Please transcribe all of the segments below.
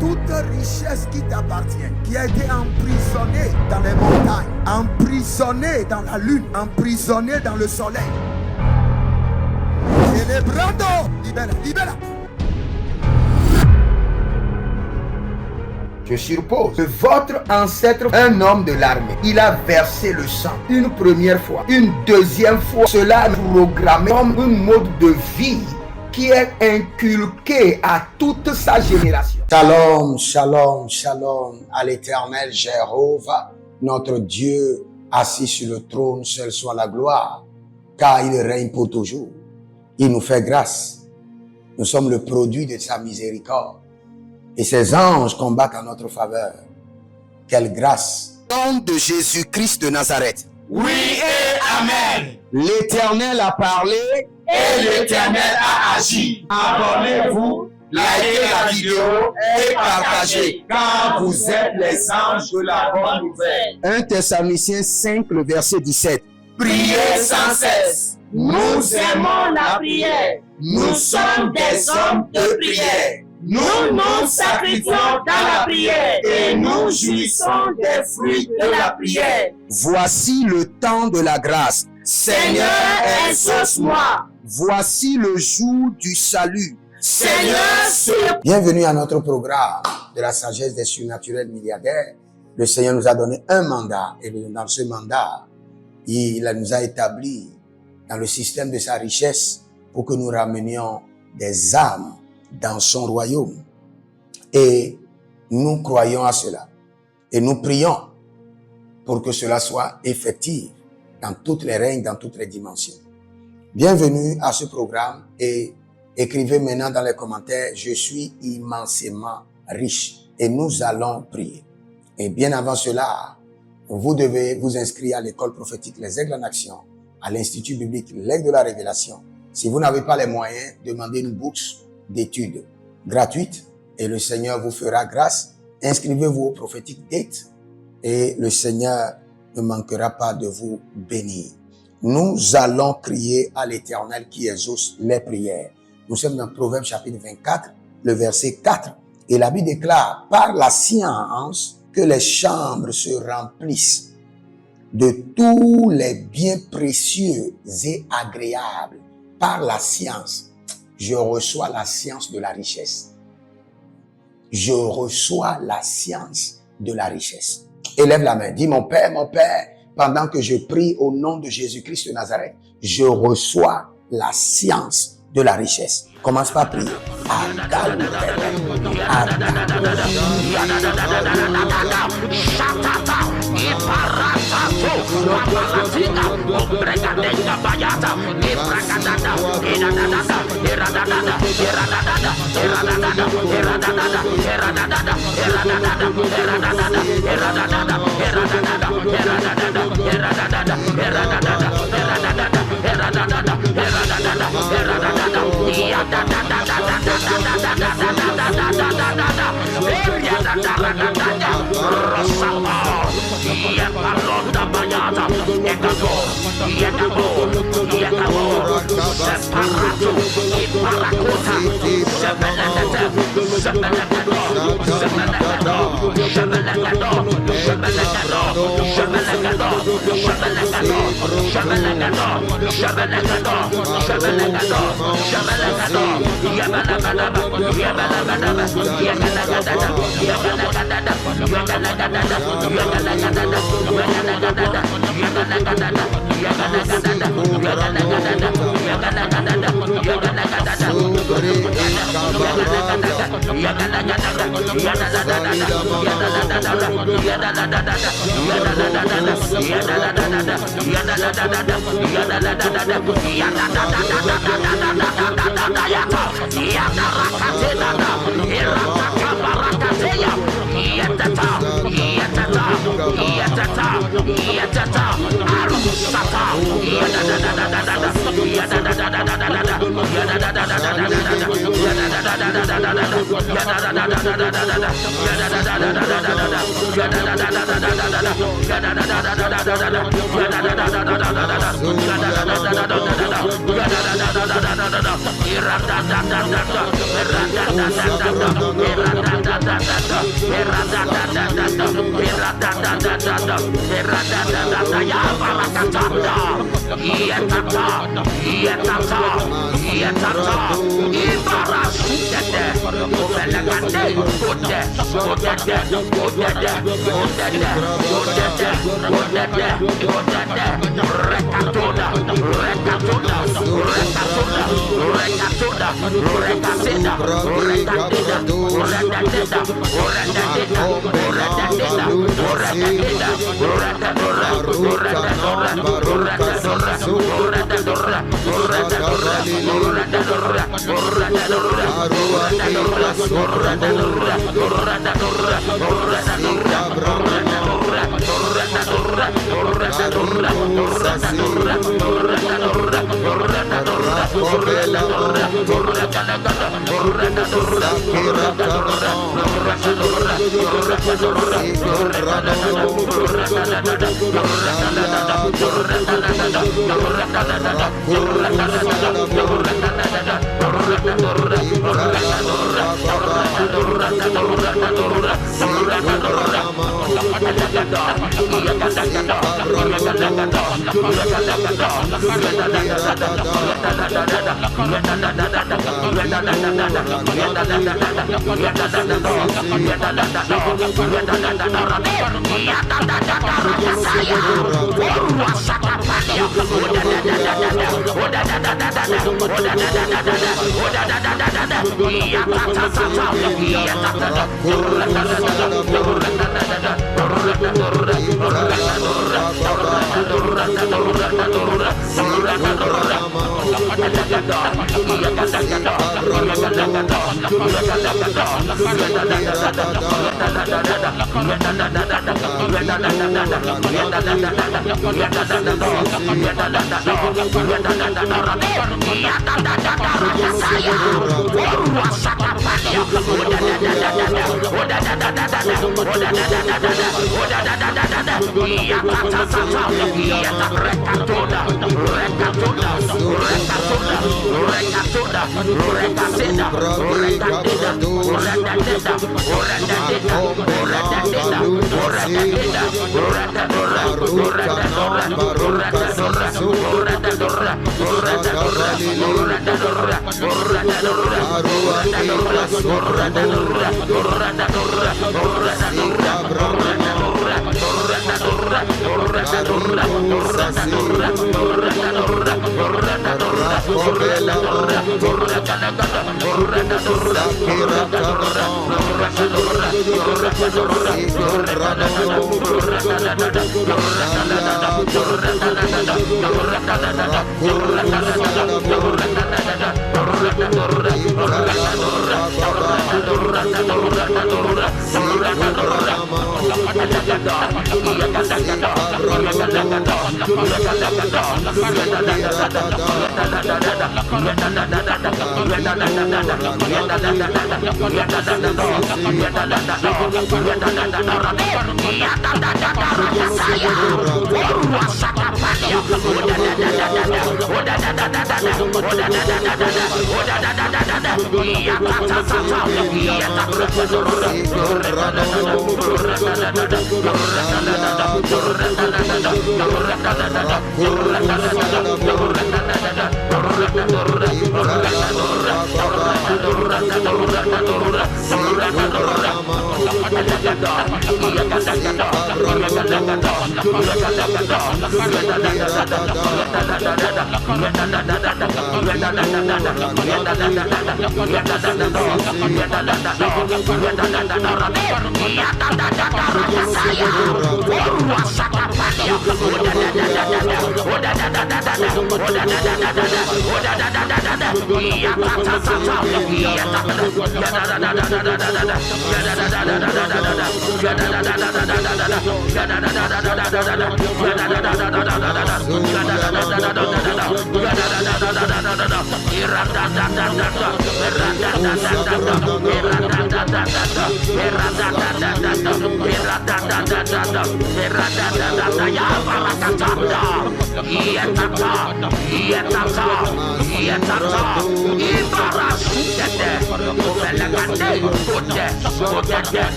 Toute richesse qui t'appartient, qui a été emprisonnée dans les montagnes, emprisonnée dans la lune, emprisonnée dans le soleil. Celebrando, libera. Je suppose que votre ancêtre, un homme de l'armée, il a versé le sang une première fois, une deuxième fois. Cela est programmé comme un mode de vie qui est inculqué à toute sa génération. Shalom, shalom, shalom à l'Éternel Jéhovah, notre Dieu, assis sur le trône, seul soit la gloire, car il règne pour toujours. Il nous fait grâce. Nous sommes le produit de sa miséricorde. Et ses anges combattent en notre faveur. Quelle grâce! Au nom de Jésus-Christ de Nazareth. Oui et Amen. L'Éternel a parlé et l'Éternel a agi. Abonnez-vous, likez la vidéo et partagez, car vous êtes les anges de la bonne nouvelle. 1 Thessaloniciens 5, le verset 17. Priez sans cesse. Nous aimons la prière. Nous sommes des hommes de prière. Nous nous sacrifions dans la prière et nous jouissons des fruits de la prière. Voici le temps de la grâce. Seigneur, exauce-moi. Voici le jour du salut. Seigneur, bienvenue à notre programme de la sagesse des surnaturels milliardaires. Le Seigneur nous a donné un mandat et dans ce mandat, il nous a établi dans le système de sa richesse pour que nous ramenions des âmes dans son royaume. Et nous croyons à cela. Et nous prions pour que cela soit effectif dans toutes les règnes, dans toutes les dimensions. Bienvenue à ce programme et écrivez maintenant dans les commentaires « Je suis immensément riche » et nous allons prier. Et bien avant cela, vous devez vous inscrire à l'école prophétique Les Aigles en Action, à l'Institut biblique L'Aigle de la Révélation. Si vous n'avez pas les moyens, demandez une bourse d'études gratuites et le Seigneur vous fera grâce. Inscrivez-vous au prophétique date et le Seigneur ne manquera pas de vous bénir. Nous allons crier à l'Éternel qui exauce les prières. Nous sommes dans Proverbe chapitre 24, le verset 4. Et la Bible déclare, par la science que les chambres se remplissent de tous les biens précieux et agréables. Par la science, je reçois la science de la richesse. Je reçois la science de la richesse. Élève la main. Dis, mon Père, pendant que je prie au nom de Jésus-Christ de Nazareth, je reçois la science de la richesse. Commence par prier.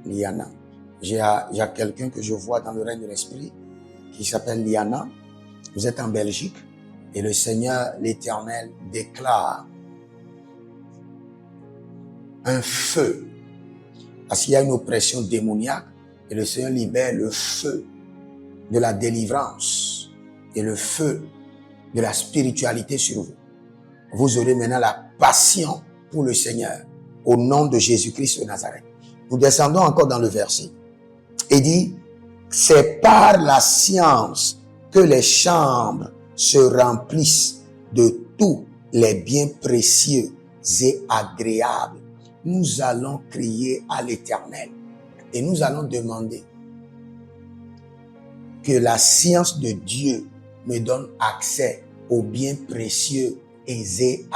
Liana. J'ai quelqu'un que je vois dans le règne de l'esprit qui s'appelle Liana. Vous êtes en Belgique et le Seigneur, l'Éternel, déclare un feu. Parce qu'il y a une oppression démoniaque et le Seigneur libère le feu de la délivrance et le feu de la spiritualité sur vous. Vous aurez maintenant la passion pour le Seigneur au nom de Jésus-Christ de Nazareth. Nous descendons encore dans le verset. Il dit, c'est par la science que les chambres se remplissent de tous les biens précieux et agréables. Nous allons crier à l'Éternel et nous allons demander que la science de Dieu me donne accès aux biens précieux et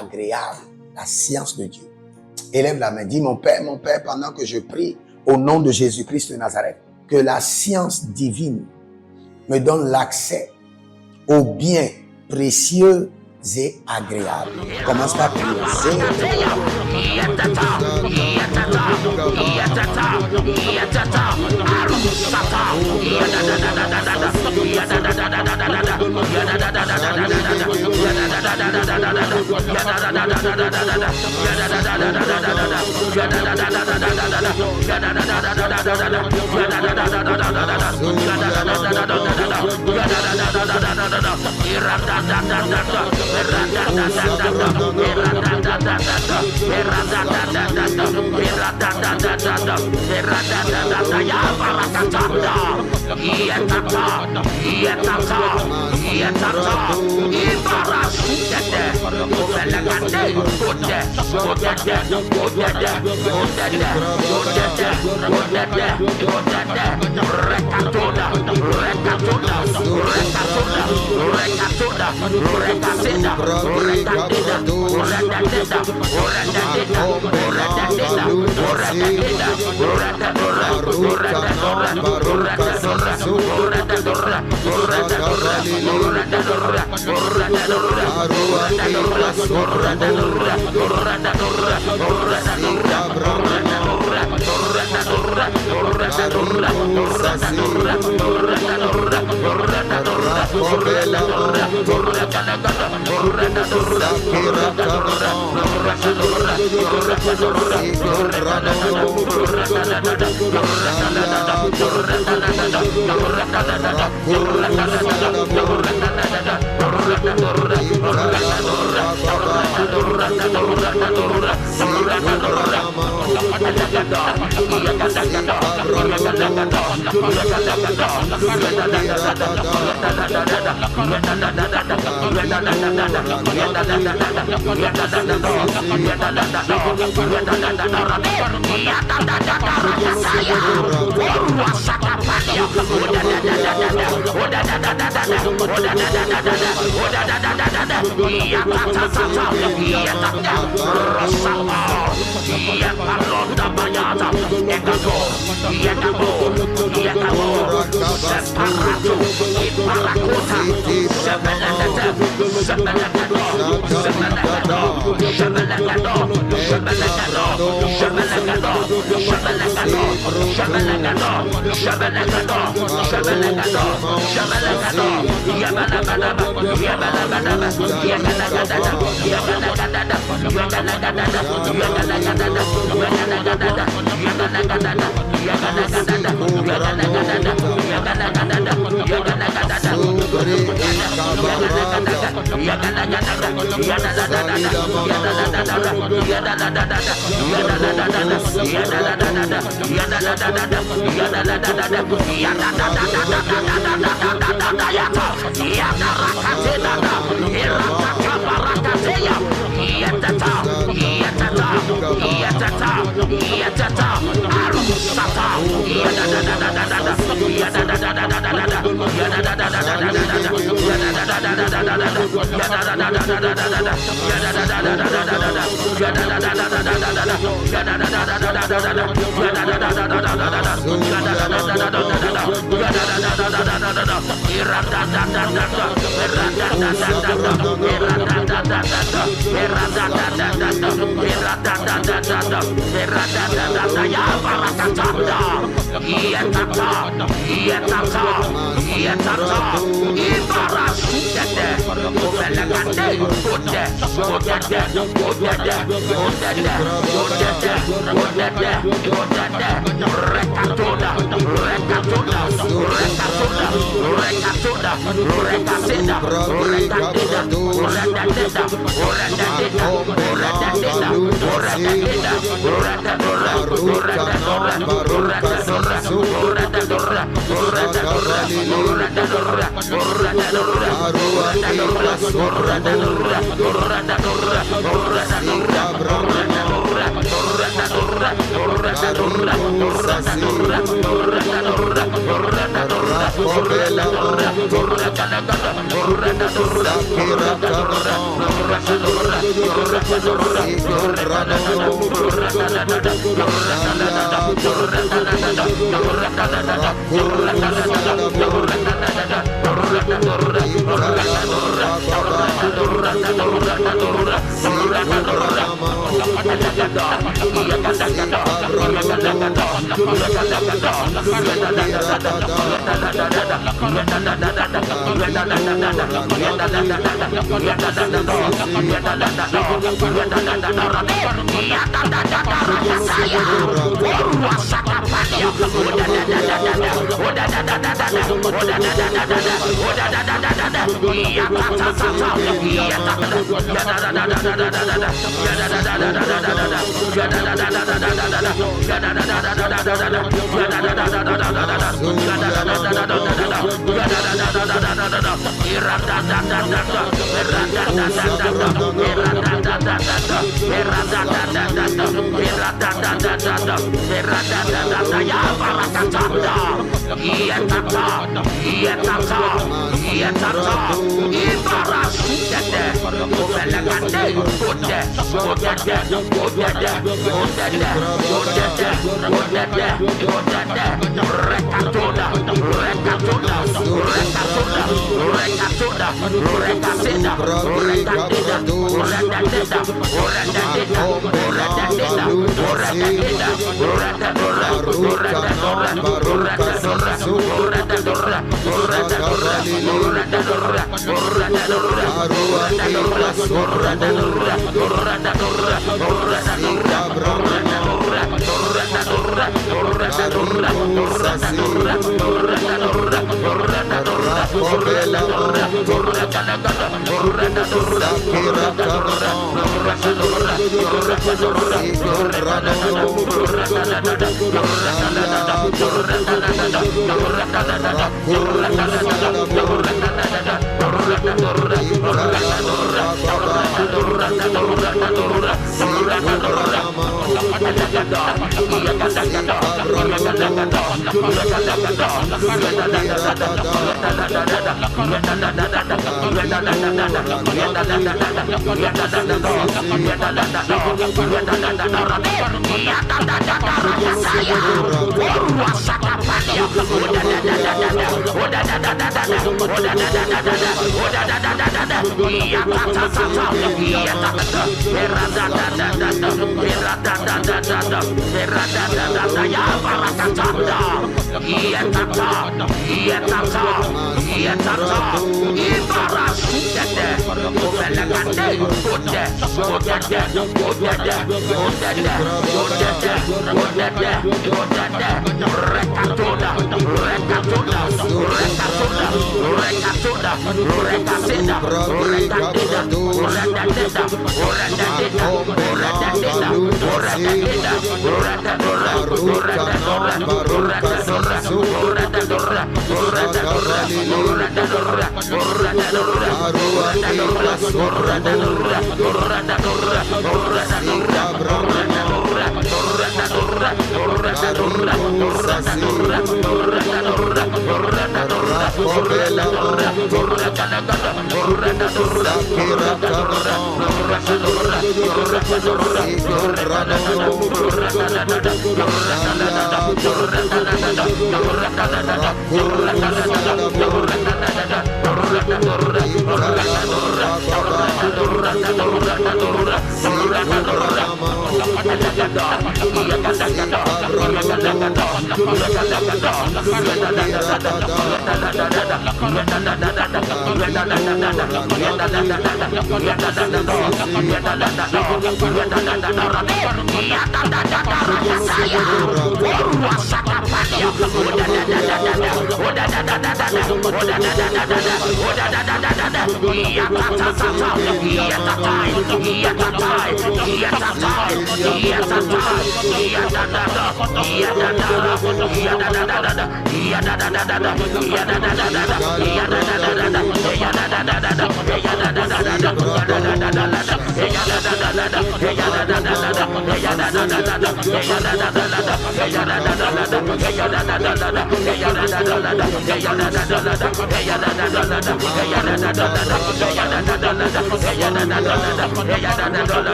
agréables. La science de Dieu. Élève la main, dis mon Père, pendant que je prie au nom de Jésus-Christ de Nazareth, que la science divine me donne l'accès aux biens précieux et agréables. Commence par prier.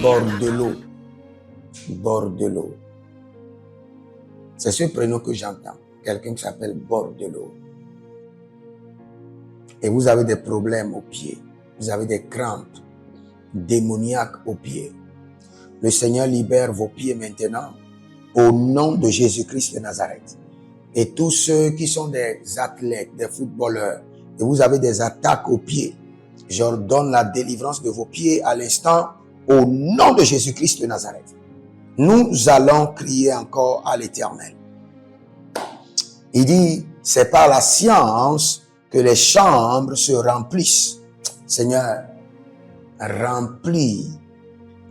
Bord de l'eau. Bord de l'eau. C'est ce prénom que j'entends. Quelqu'un qui s'appelle bord de l'eau. Et vous avez des problèmes aux pieds. Vous avez des crampes démoniaques aux pieds. Le Seigneur libère vos pieds maintenant au nom de Jésus-Christ de Nazareth. Et tous ceux qui sont des athlètes, des footballeurs, et vous avez des attaques aux pieds, j'ordonne la délivrance de vos pieds à l'instant au nom de Jésus-Christ de Nazareth. Nous allons crier encore à l'Éternel. Il dit, c'est par la science que les chambres se remplissent. Seigneur, remplis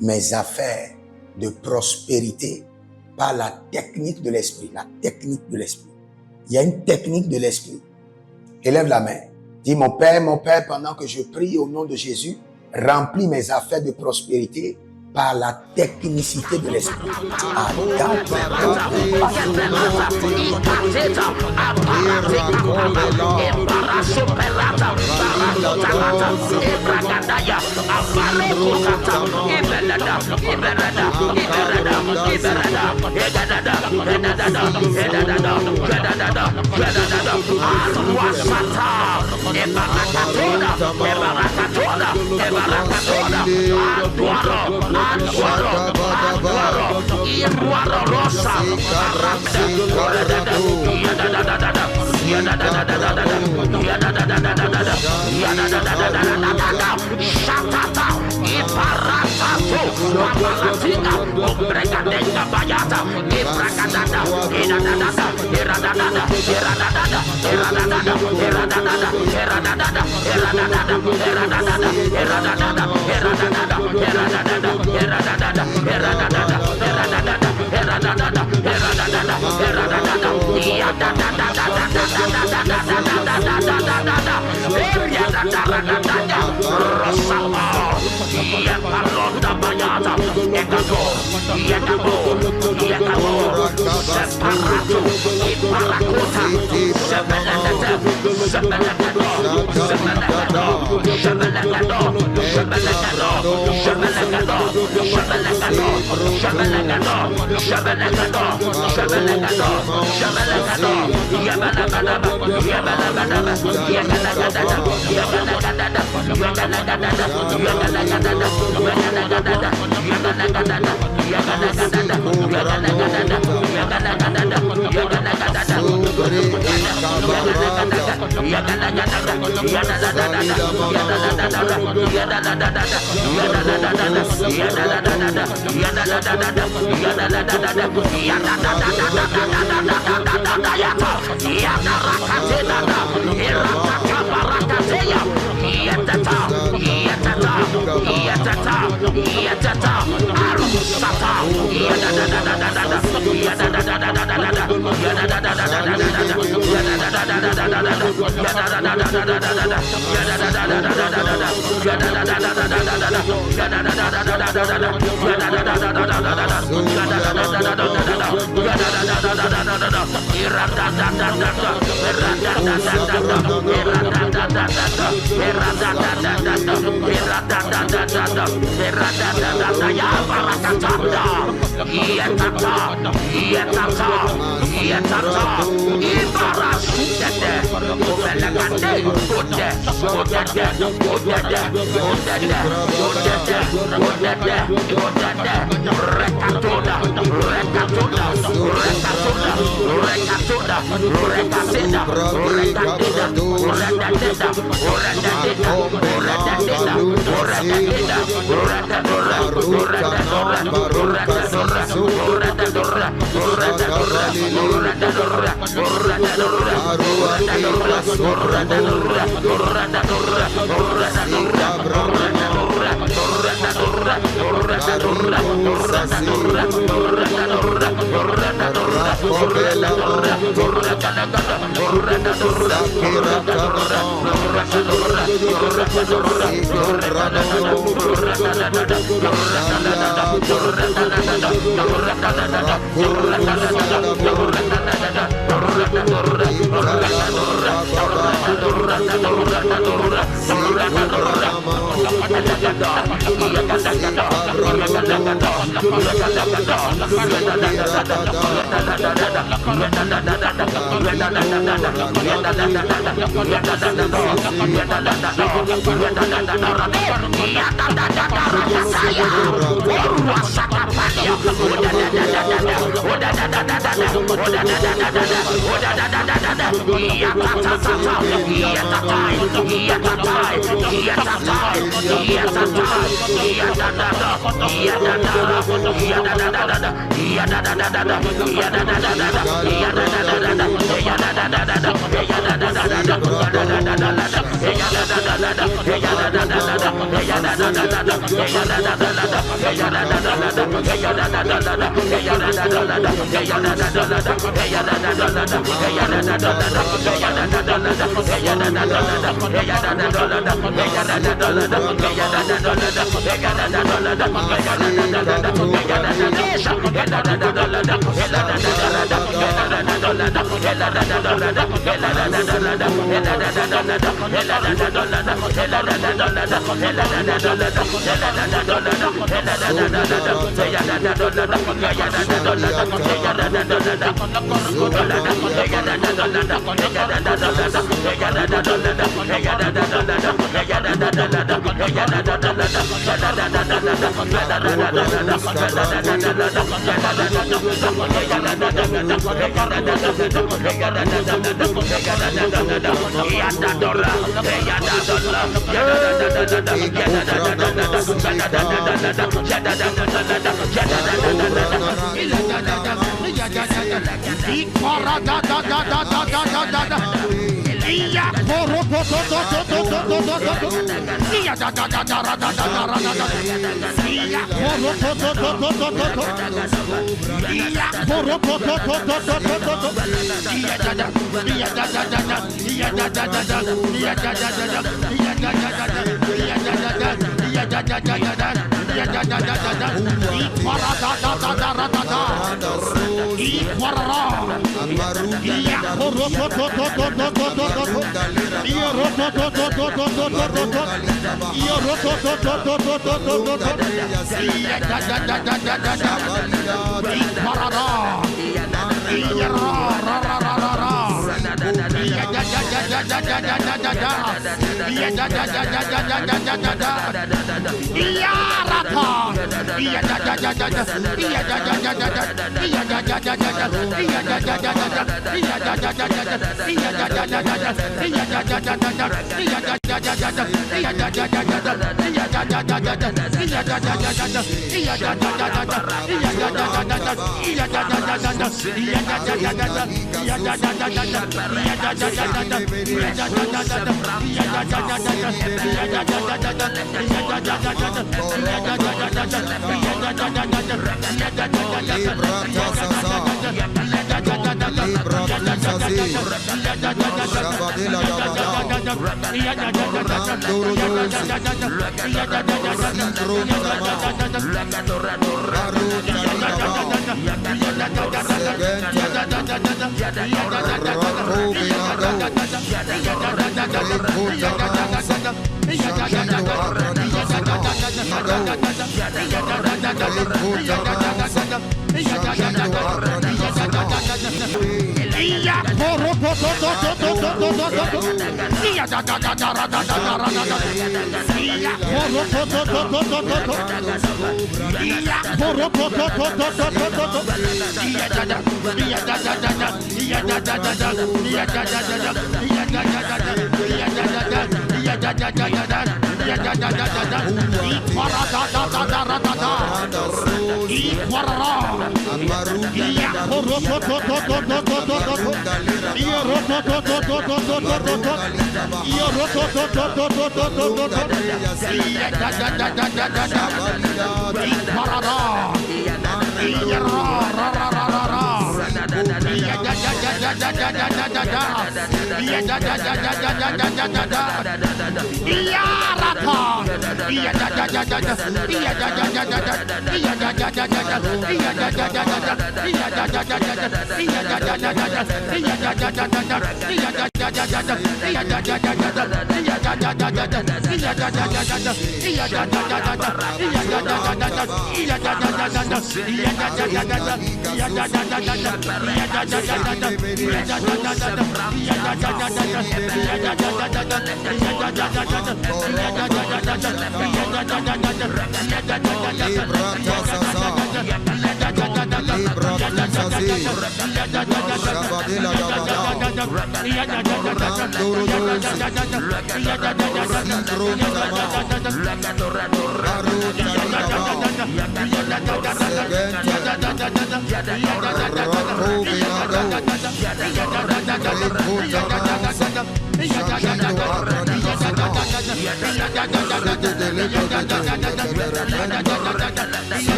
mes affaires de prospérité par la technique de l'esprit. La technique de l'esprit. Il y a une technique de l'esprit. Élève la main. Dis, mon Père, pendant que je prie au nom de Jésus, remplis mes affaires de prospérité par la technicité de l'esprit.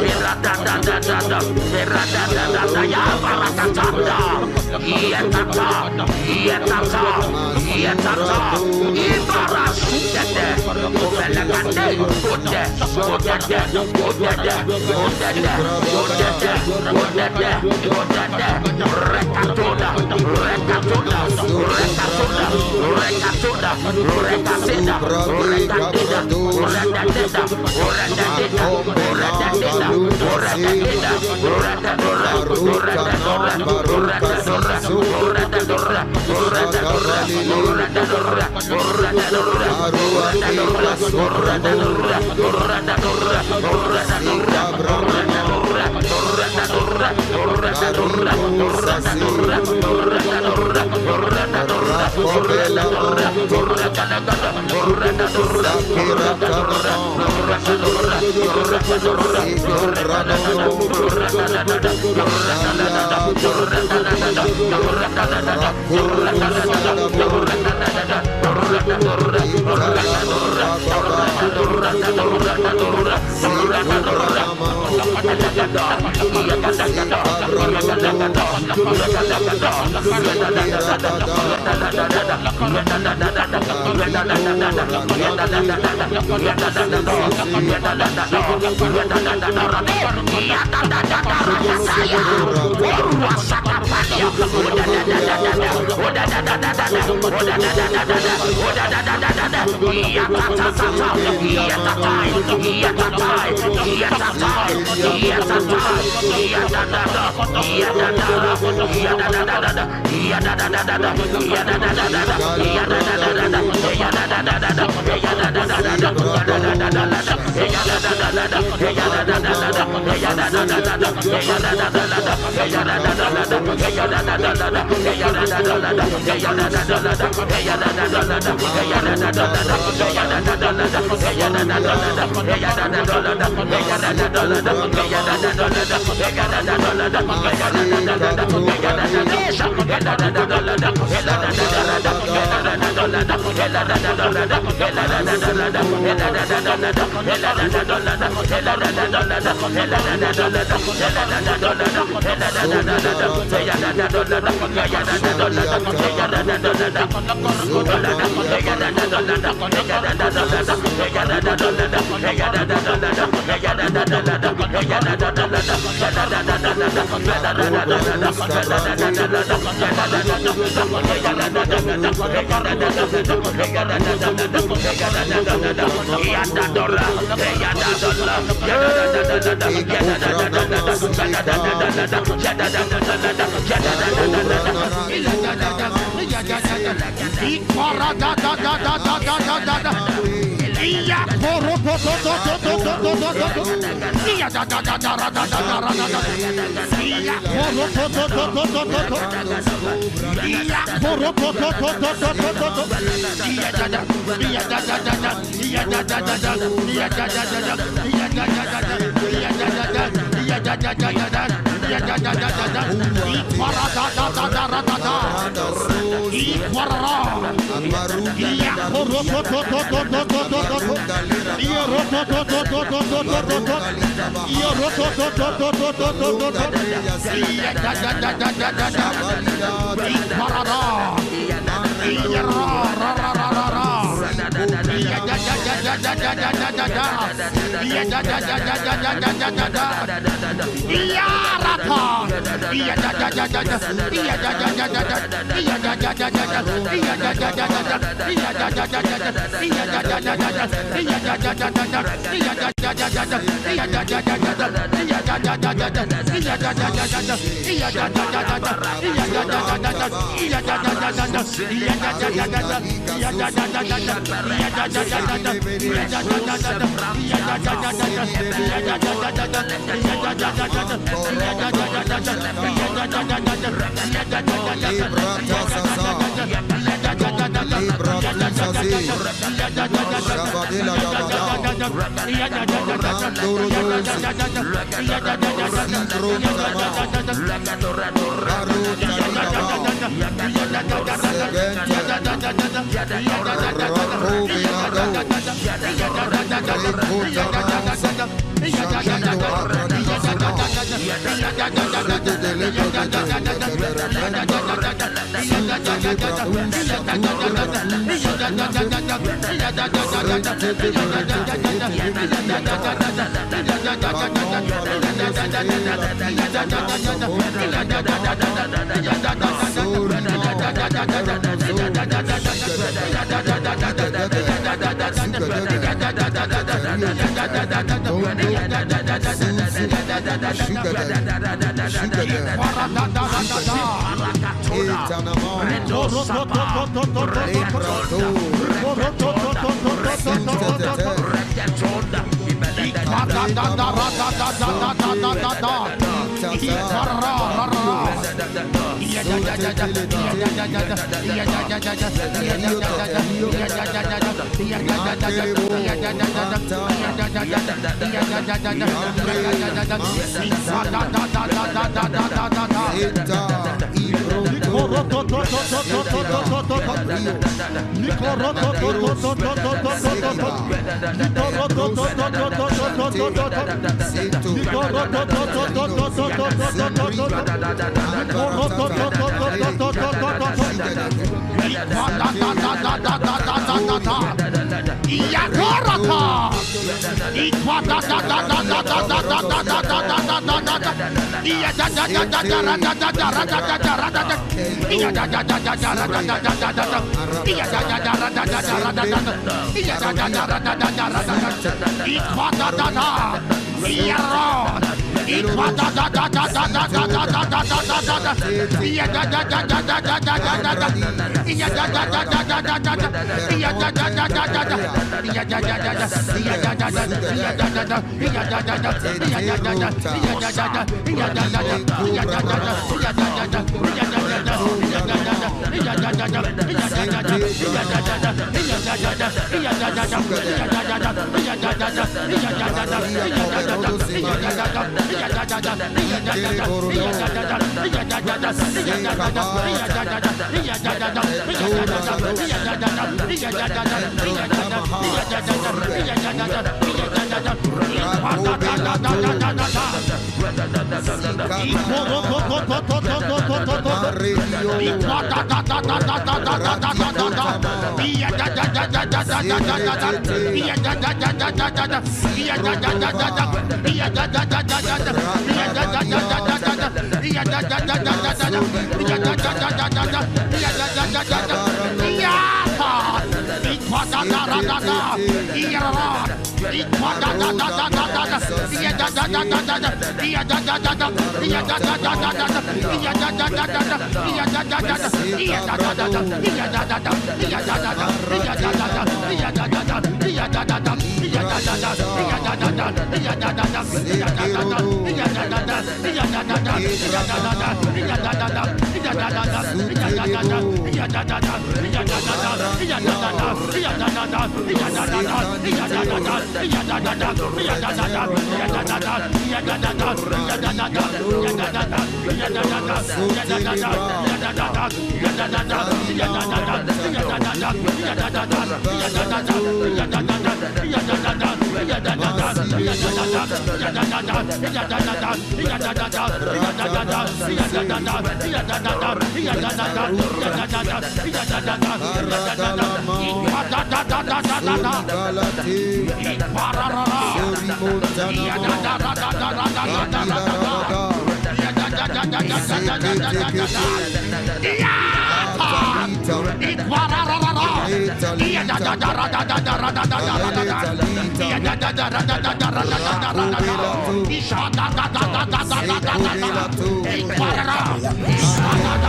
Irada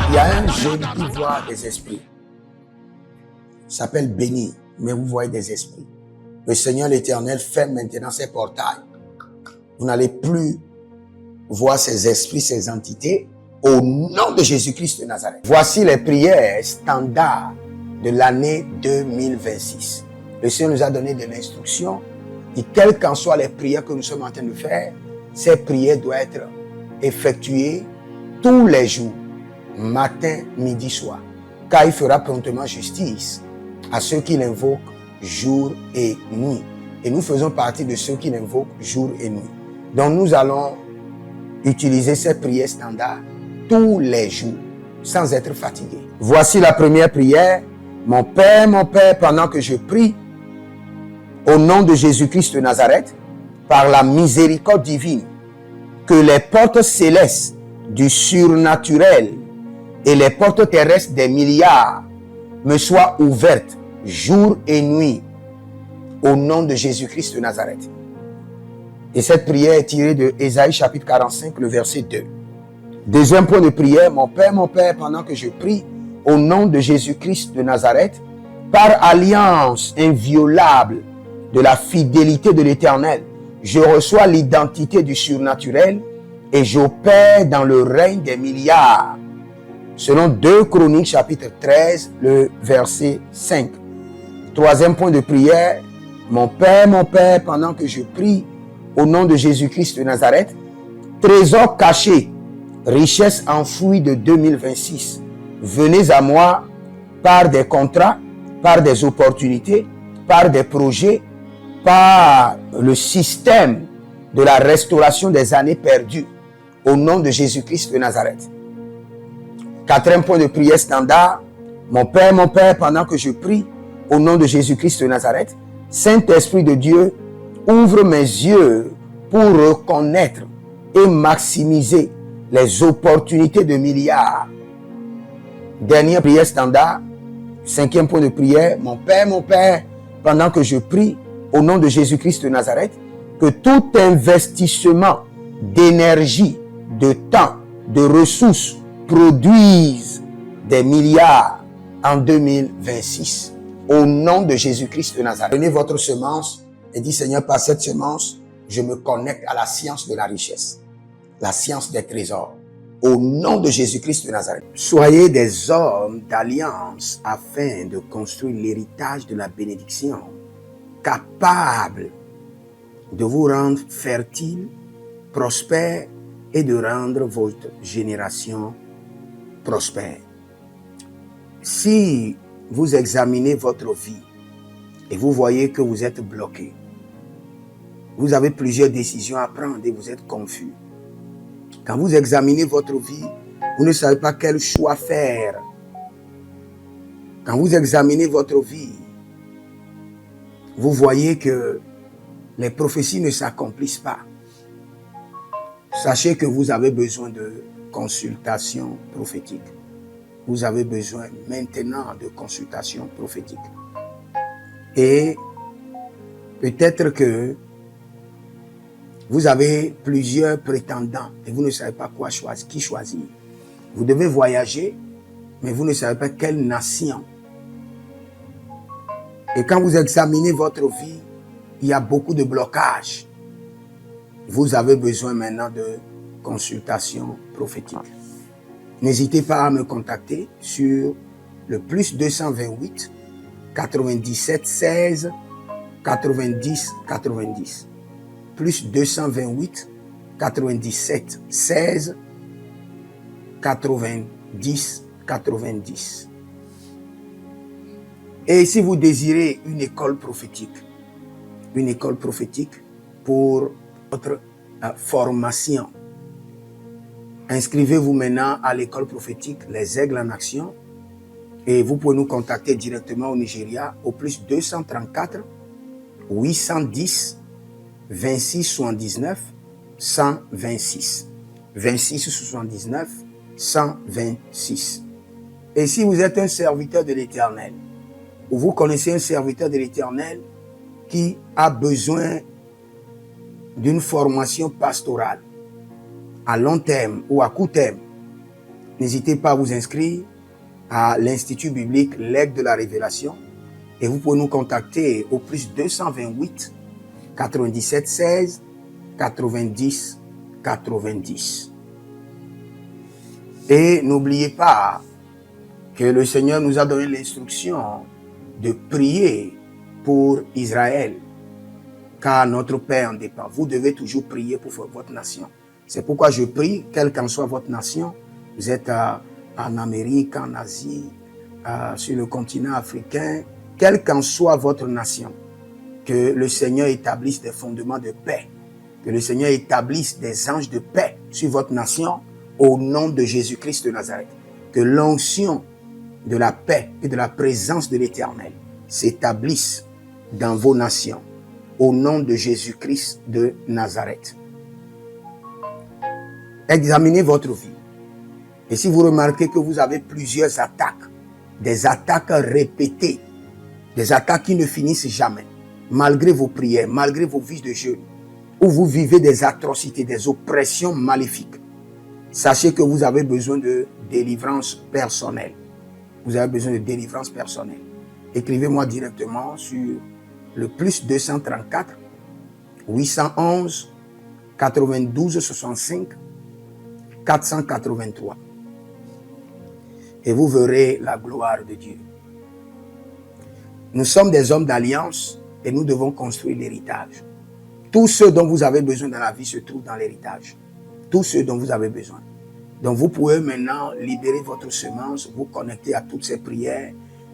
Il y a un jeune qui voit des esprits. Il s'appelle Béni, mais vous voyez des esprits. Le Seigneur l'Éternel ferme maintenant ses portails. Vous n'allez plus voir ces esprits, ces entités, au nom de Jésus-Christ de Nazareth. Voici les prières standards de l'année 2026. Le Seigneur nous a donné de l'instruction et quelles qu'en soient les prières que nous sommes en train de faire, ces prières doivent être effectuées tous les jours, matin, midi, soir. Car il fera promptement justice à ceux qui l'invoquent jour et nuit. Et nous faisons partie de ceux qui l'invoquent jour et nuit. Donc nous allons utilisez cette prière standard tous les jours, sans être fatigué. Voici la première prière. Mon Père, pendant que je prie, au nom de Jésus-Christ de Nazareth, par la miséricorde divine, que les portes célestes du surnaturel et les portes terrestres des milliards me soient ouvertes jour et nuit, au nom de Jésus-Christ de Nazareth. Et cette prière est tirée de Ésaïe chapitre 45, le verset 2. Deuxième point de prière, mon Père, pendant que je prie, au nom de Jésus-Christ de Nazareth, par alliance inviolable de la fidélité de l'Éternel, je reçois l'identité du surnaturel et j'opère dans le règne des milliards. Selon 2 Chroniques chapitre 13, le verset 5. Troisième point de prière, mon Père, pendant que je prie, au nom de Jésus-Christ de Nazareth, trésor caché, richesse enfouie de 2026, venez à moi par des contrats, par des opportunités, par des projets, par le système de la restauration des années perdues, au nom de Jésus-Christ de Nazareth. Quatrième point de prière standard, mon Père, pendant que je prie, au nom de Jésus-Christ de Nazareth, Saint-Esprit de Dieu, ouvre mes yeux pour reconnaître et maximiser les opportunités de milliards. Dernière prière standard, cinquième point de prière, mon Père, pendant que je prie, au nom de Jésus-Christ de Nazareth, que tout investissement d'énergie, de temps, de ressources produise des milliards en 2026. Au nom de Jésus-Christ de Nazareth. Prenez votre semence et dites, Seigneur, par cette semence, je me connecte à la science de la richesse, la science des trésors. Au nom de Jésus-Christ de Nazareth. Soyez des hommes d'alliance afin de construire l'héritage de la bénédiction, capables de vous rendre fertile, prospère et de rendre votre génération prospère. Si vous examinez votre vie et vous voyez que vous êtes bloqué, vous avez plusieurs décisions à prendre et vous êtes confus. Quand vous examinez votre vie, vous ne savez pas quel choix faire. Quand vous examinez votre vie, vous voyez que les prophéties ne s'accomplissent pas. Sachez que vous avez besoin de consultation prophétique. Vous avez besoin maintenant de consultation prophétique. Et peut-être que vous avez plusieurs prétendants et vous ne savez pas qui choisir. Vous devez voyager, mais vous ne savez pas quelle nation. Et quand vous examinez votre vie, il y a beaucoup de blocages. Vous avez besoin maintenant de consultation prophétique. N'hésitez pas à me contacter sur le plus 228 97 16 90 90. Plus 228 97 16 90 90. Et si vous désirez une école prophétique pour votre formation, inscrivez-vous maintenant à l'école prophétique Les Aigles en Action et vous pouvez nous contacter directement au Nigeria au plus 234 810 26 79 126. 26 79 126. Et si vous êtes un serviteur de l'Éternel, ou vous connaissez un serviteur de l'Éternel qui a besoin d'une formation pastorale à long terme ou à court terme, n'hésitez pas à vous inscrire à l'Institut biblique L'Aigle de la Révélation et vous pouvez nous contacter au plus 228 97 16 90 90. Et n'oubliez pas que le Seigneur nous a donné l'instruction de prier pour Israël, car notre paix en dépend. Vous devez toujours prier pour votre nation. C'est pourquoi je prie, quelle qu'en soit votre nation, vous êtes en Amérique, en Asie, sur le continent africain, quelle qu'en soit votre nation, que le Seigneur établisse des fondements de paix Que le Seigneur établisse des anges de paix sur votre nation au nom de Jésus-Christ de Nazareth. Que l'onction de la paix et de la présence de l'Éternel s'établisse dans vos nations au nom de Jésus-Christ de Nazareth. Examinez votre vie. Et si vous remarquez que vous avez plusieurs attaques, des attaques répétées, des attaques qui ne finissent jamais, malgré vos prières, malgré vos vies de jeûne, où vous vivez des atrocités, des oppressions maléfiques, sachez que vous avez besoin de délivrance personnelle. Vous avez besoin de délivrance personnelle. Écrivez-moi directement sur le plus 234 811 92 65 483. Et vous verrez la gloire de Dieu. Nous sommes des hommes d'alliance et nous devons construire l'héritage. Tout ce dont vous avez besoin dans la vie se trouve dans l'héritage. Tout ce dont vous avez besoin. Donc vous pouvez maintenant libérer votre semence, vous connecter à toutes ces prières,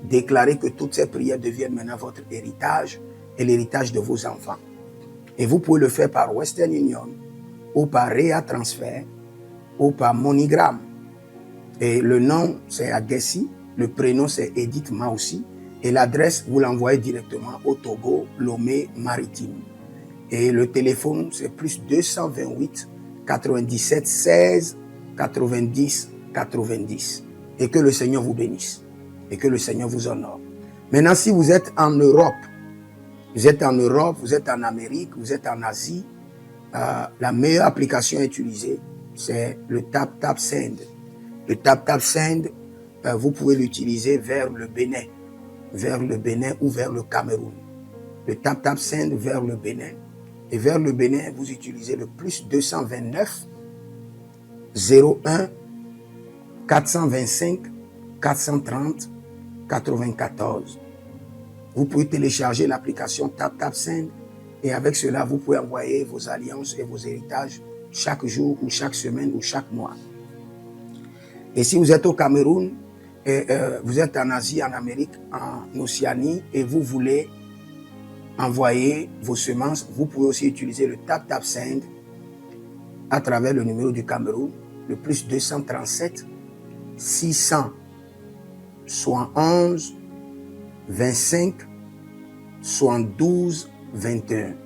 déclarer que toutes ces prières deviennent maintenant votre héritage et l'héritage de vos enfants. Et vous pouvez le faire par Western Union ou par Rea Transfer ou par MoneyGram. Et le nom c'est Agessi, le prénom c'est Edith Maussi et l'adresse vous l'envoyez directement au Togo, Lomé Maritime. Et le téléphone c'est plus 228 97 16 90 90. Et que le Seigneur vous bénisse. Et que le Seigneur vous honore. Maintenant, si vous êtes en Europe, vous êtes en Amérique, vous êtes en Asie, la meilleure application à utiliser, c'est le TapTapSend. Le TapTapSend, vous pouvez l'utiliser vers le Bénin ou vers le Cameroun. Le TapTapSend vers le Bénin. Et vers le Bénin, vous utilisez le plus 229 01 425 430 94. Vous pouvez télécharger l'application TapTapSend et avec cela, vous pouvez envoyer vos alliances et vos héritages chaque jour ou chaque semaine ou chaque mois. Et si vous êtes au Cameroun, vous êtes en Asie, en Amérique, en Océanie et vous voulez envoyer vos semences, vous pouvez aussi utiliser le TapTapSend à travers le numéro du Cameroun, le plus 237 671 25 72 21.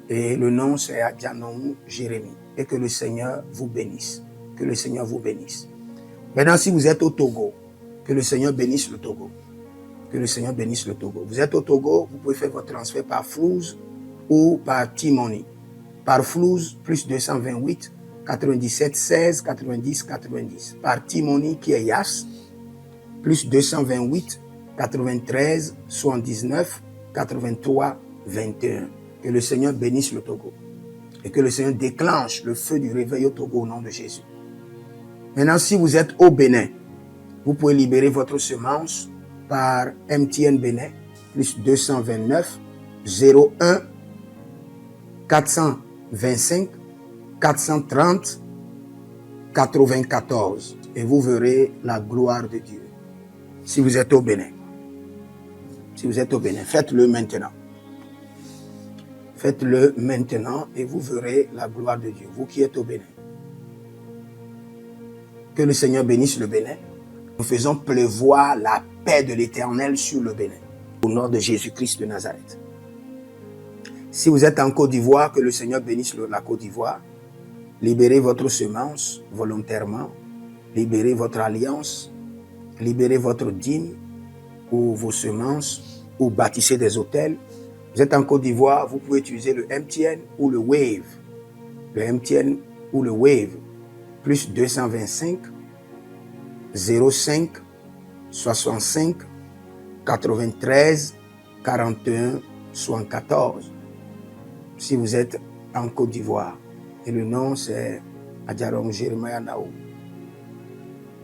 Et le nom c'est Adjanou Jérémie. Et que le Seigneur vous bénisse. Que le Seigneur vous bénisse. Maintenant, si vous êtes au Togo, que le Seigneur bénisse le Togo. Que le Seigneur bénisse le Togo. Vous êtes au Togo, vous pouvez faire votre transfert par Flouz ou par T-Money. Par Flouz, plus 228 97 16 90 90. Par T-Money qui est Yas, plus 228 93 79 83 21. Que le Seigneur bénisse le Togo. Et que le Seigneur déclenche le feu du réveil au Togo au nom de Jésus. Maintenant, si vous êtes au Bénin, vous pouvez libérer votre semence par MTN Bénin, plus 229 01 425 430 94. Et vous verrez la gloire de Dieu. Si vous êtes au Bénin. Si vous êtes au Bénin, faites-le maintenant. Faites-le maintenant et vous verrez la gloire de Dieu. Vous qui êtes au Bénin. Que le Seigneur bénisse le Bénin. Nous faisons pleuvoir la paix de l'Éternel sur le Bénin. Au nom de Jésus-Christ de Nazareth. Si vous êtes en Côte d'Ivoire, que le Seigneur bénisse la Côte d'Ivoire. Libérez votre semence volontairement. Libérez votre alliance. Libérez votre dîme ou vos semences ou bâtissez des hôtels. Vous êtes en Côte d'Ivoire, vous pouvez utiliser le MTN ou le Wave. Le MTN ou le Wave. Plus 225 05 65 93 41 74. Si vous êtes en Côte d'Ivoire. Et le nom c'est Adjarom Jeremiah Naou.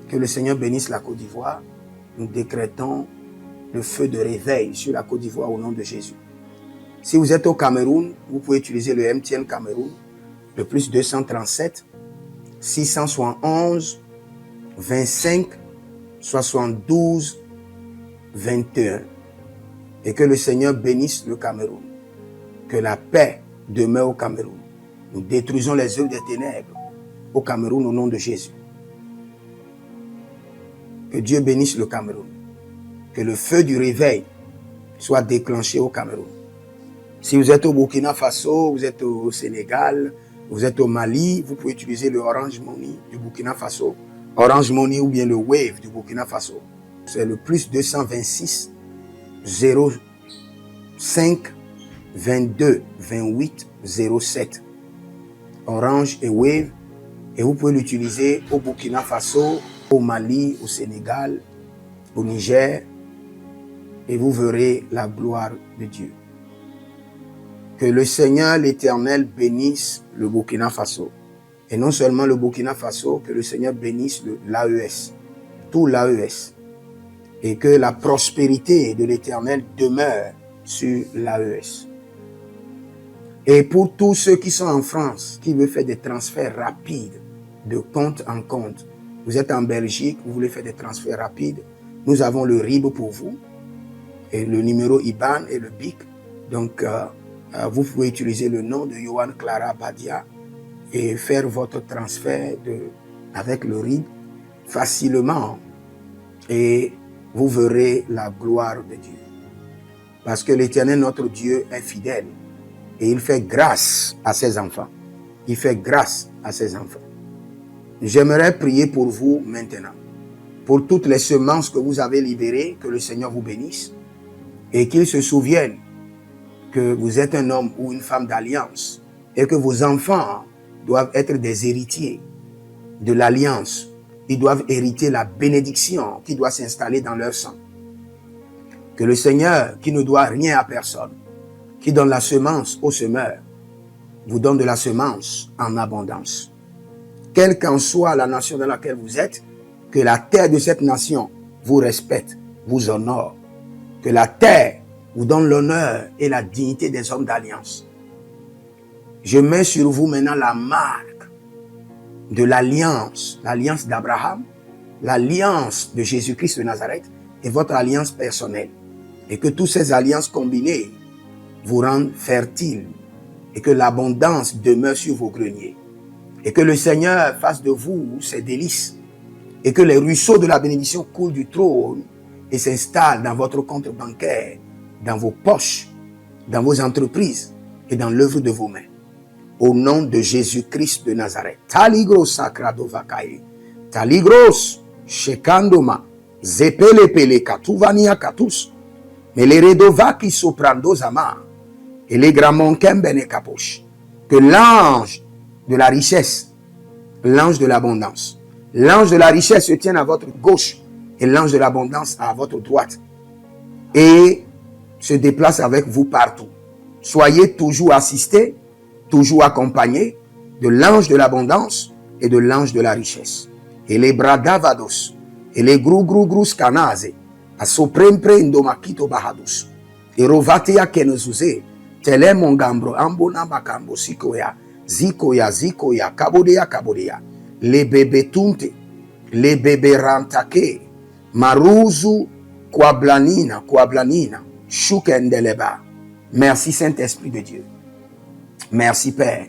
Que le Seigneur bénisse la Côte d'Ivoire. Nous décrétons le feu de réveil sur la Côte d'Ivoire au nom de Jésus. Si vous êtes au Cameroun, vous pouvez utiliser le MTN Cameroun, le plus 237 671 25 72 21. Et que le Seigneur bénisse le Cameroun. Que la paix demeure au Cameroun. Nous détruisons les œuvres des ténèbres au Cameroun au nom de Jésus. Que Dieu bénisse le Cameroun. Que le feu du réveil soit déclenché au Cameroun. Si vous êtes au Burkina Faso, vous êtes au Sénégal, vous êtes au Mali, vous pouvez utiliser le Orange Money du Burkina Faso. Orange Money ou bien le Wave du Burkina Faso. C'est le plus 226 05 22 28 07. Orange et Wave. Et vous pouvez l'utiliser au Burkina Faso, au Mali, au Sénégal, au Niger. Et vous verrez la gloire de Dieu. Que le Seigneur l'Éternel bénisse le Burkina Faso. Et non seulement le Burkina Faso, que le Seigneur bénisse l'AES, tout l'AES. Et que la prospérité de l'Éternel demeure sur l'AES. Et pour tous ceux qui sont en France, qui veulent faire des transferts rapides de compte en compte, vous êtes en Belgique, vous voulez faire des transferts rapides, nous avons le RIB pour vous, et le numéro IBAN et le BIC. Donc, vous pouvez utiliser le nom de Yohan Clara Badia et faire votre transfert avec le RIB facilement. Et vous verrez la gloire de Dieu. Parce que l'Éternel, notre Dieu, est fidèle. Et il fait grâce à ses enfants. Il fait grâce à ses enfants. J'aimerais prier pour vous maintenant. Pour toutes les semences que vous avez libérées, que le Seigneur vous bénisse. Et qu'il se souvienne que vous êtes un homme ou une femme d'alliance. Et que vos enfants doivent être des héritiers de l'alliance. Ils doivent hériter la bénédiction qui doit s'installer dans leur sang. Que le Seigneur, qui ne doit rien à personne, qui donne la semence au semeur, vous donne de la semence en abondance. Quelle qu'en soit la nation dans laquelle vous êtes, que la terre de cette nation vous respecte, vous honore. Que la terre vous donne l'honneur et la dignité des hommes d'alliance. Je mets sur vous maintenant la marque de l'alliance d'Abraham, l'alliance de Jésus-Christ de Nazareth et votre alliance personnelle. Et que toutes ces alliances combinées vous rendent fertiles et que l'abondance demeure sur vos greniers. Et que le Seigneur fasse de vous ses délices et que les ruisseaux de la bénédiction coulent du trône et s'installent dans votre compte bancaire, dans vos poches, dans vos entreprises et dans l'œuvre de vos mains. Au nom de Jésus-Christ de Nazareth. Taligros sacrado vakae. Taligros shekandoma. Zepelepele katuvania katus. Meleredova ki soprando zama. Et les gramons kembene kaposh. Que l'ange de la richesse, l'ange de l'abondance, l'ange de la richesse se tienne à votre gauche et l'ange de l'abondance à votre droite. Et se déplace avec vous partout. Soyez toujours assistés, toujours accompagné de l'ange de l'abondance et de l'ange de la richesse. Et les bradavados, et les grou scanase, a soprempre indomakito bahadus, et rovatea kenezuze, tele mongambro ambona makambo sikoya, zikoya, kabodea, les bébés tunte, les bébés rantake, maruzu, kwablanina, shukendeleba. Merci Saint-Esprit de Dieu. Merci Père.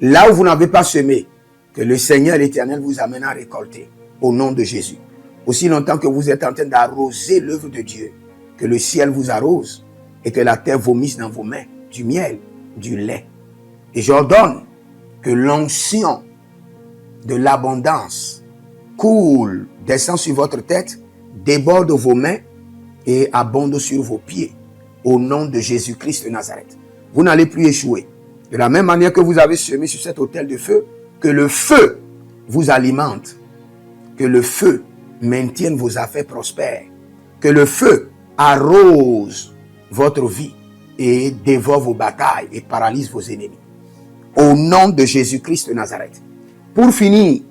Là où vous n'avez pas semé, que le Seigneur l'Éternel vous amène à récolter. Au nom de Jésus. Aussi longtemps que vous êtes en train d'arroser l'œuvre de Dieu, que le ciel vous arrose et que la terre vomisse dans vos mains du miel, du lait. Et j'ordonne que l'onction de l'abondance coule, descend sur votre tête, déborde vos mains et abonde sur vos pieds. Au nom de Jésus-Christ de Nazareth. Vous n'allez plus échouer. De la même manière que vous avez semé sur cet autel de feu, que le feu vous alimente, que le feu maintienne vos affaires prospères, que le feu arrose votre vie et dévore vos batailles et paralyse vos ennemis. Au nom de Jésus-Christ de Nazareth. Pour finir,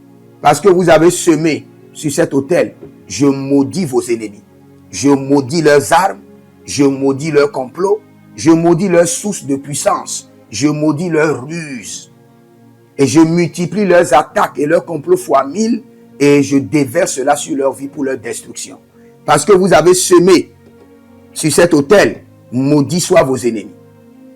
parce que vous avez semé sur cet autel, je maudis vos ennemis. Je maudis leurs armes, je maudis leurs complots, je maudis leurs sources de puissance, je maudis leurs ruses. Et je multiplie leurs attaques et leurs complots fois 1000 et je déverse cela sur leur vie pour leur destruction. Parce que vous avez semé sur cet autel, maudit soient vos ennemis,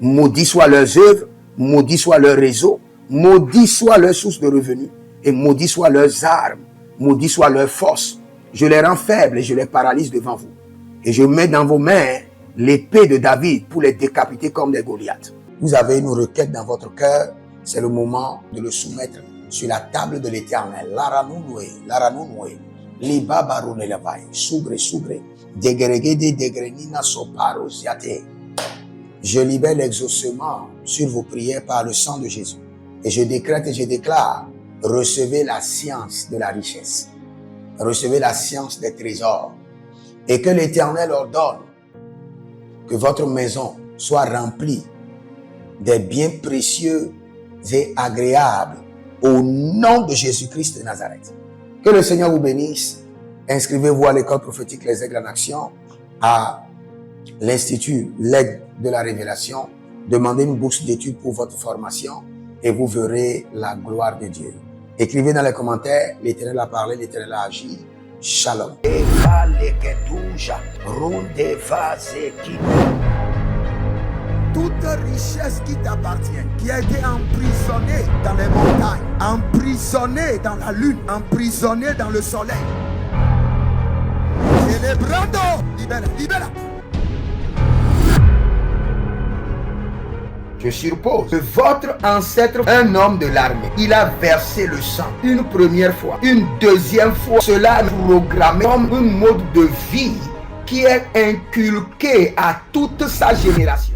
maudit soient leurs œuvres, maudit soit leur réseau, Maudit soit leur source de revenus et maudit soit leurs armes, maudit soit leur force. Je les rends faibles et je les paralyse devant vous. Et je mets dans vos mains l'épée de David pour les décapiter comme des Goliaths. Vous avez une requête dans votre cœur, c'est le moment de le soumettre sur la table de l'Éternel. Laranunwe, liba barone lavai, sougre, degregede degrenina soparo ziate. Je libère l'exaucement sur vos prières par le sang de Jésus. Et je décrète et je déclare, recevez la science de la richesse. Recevez la science des trésors. Et que l'Éternel ordonne que votre maison soit remplie des biens précieux et agréables au nom de Jésus-Christ de Nazareth. Que le Seigneur vous bénisse. Inscrivez-vous à l'école prophétique Les Aigles en Action, à l'Institut L'Aigle de la Révélation. Demandez une bourse d'études pour votre formation et vous verrez la gloire de Dieu. Écrivez dans les commentaires, l'Éternel a parlé, l'Éternel a agi. Shalom. Toute richesse qui t'appartient, qui a été emprisonnée dans les montagnes, emprisonnée dans la lune, emprisonnée dans le soleil. Célébrando, libera. Je suppose que votre ancêtre, un homme de l'armée, il a versé le sang une première fois, une deuxième fois. Cela est programmé comme un mode de vie qui est inculqué à toute sa génération.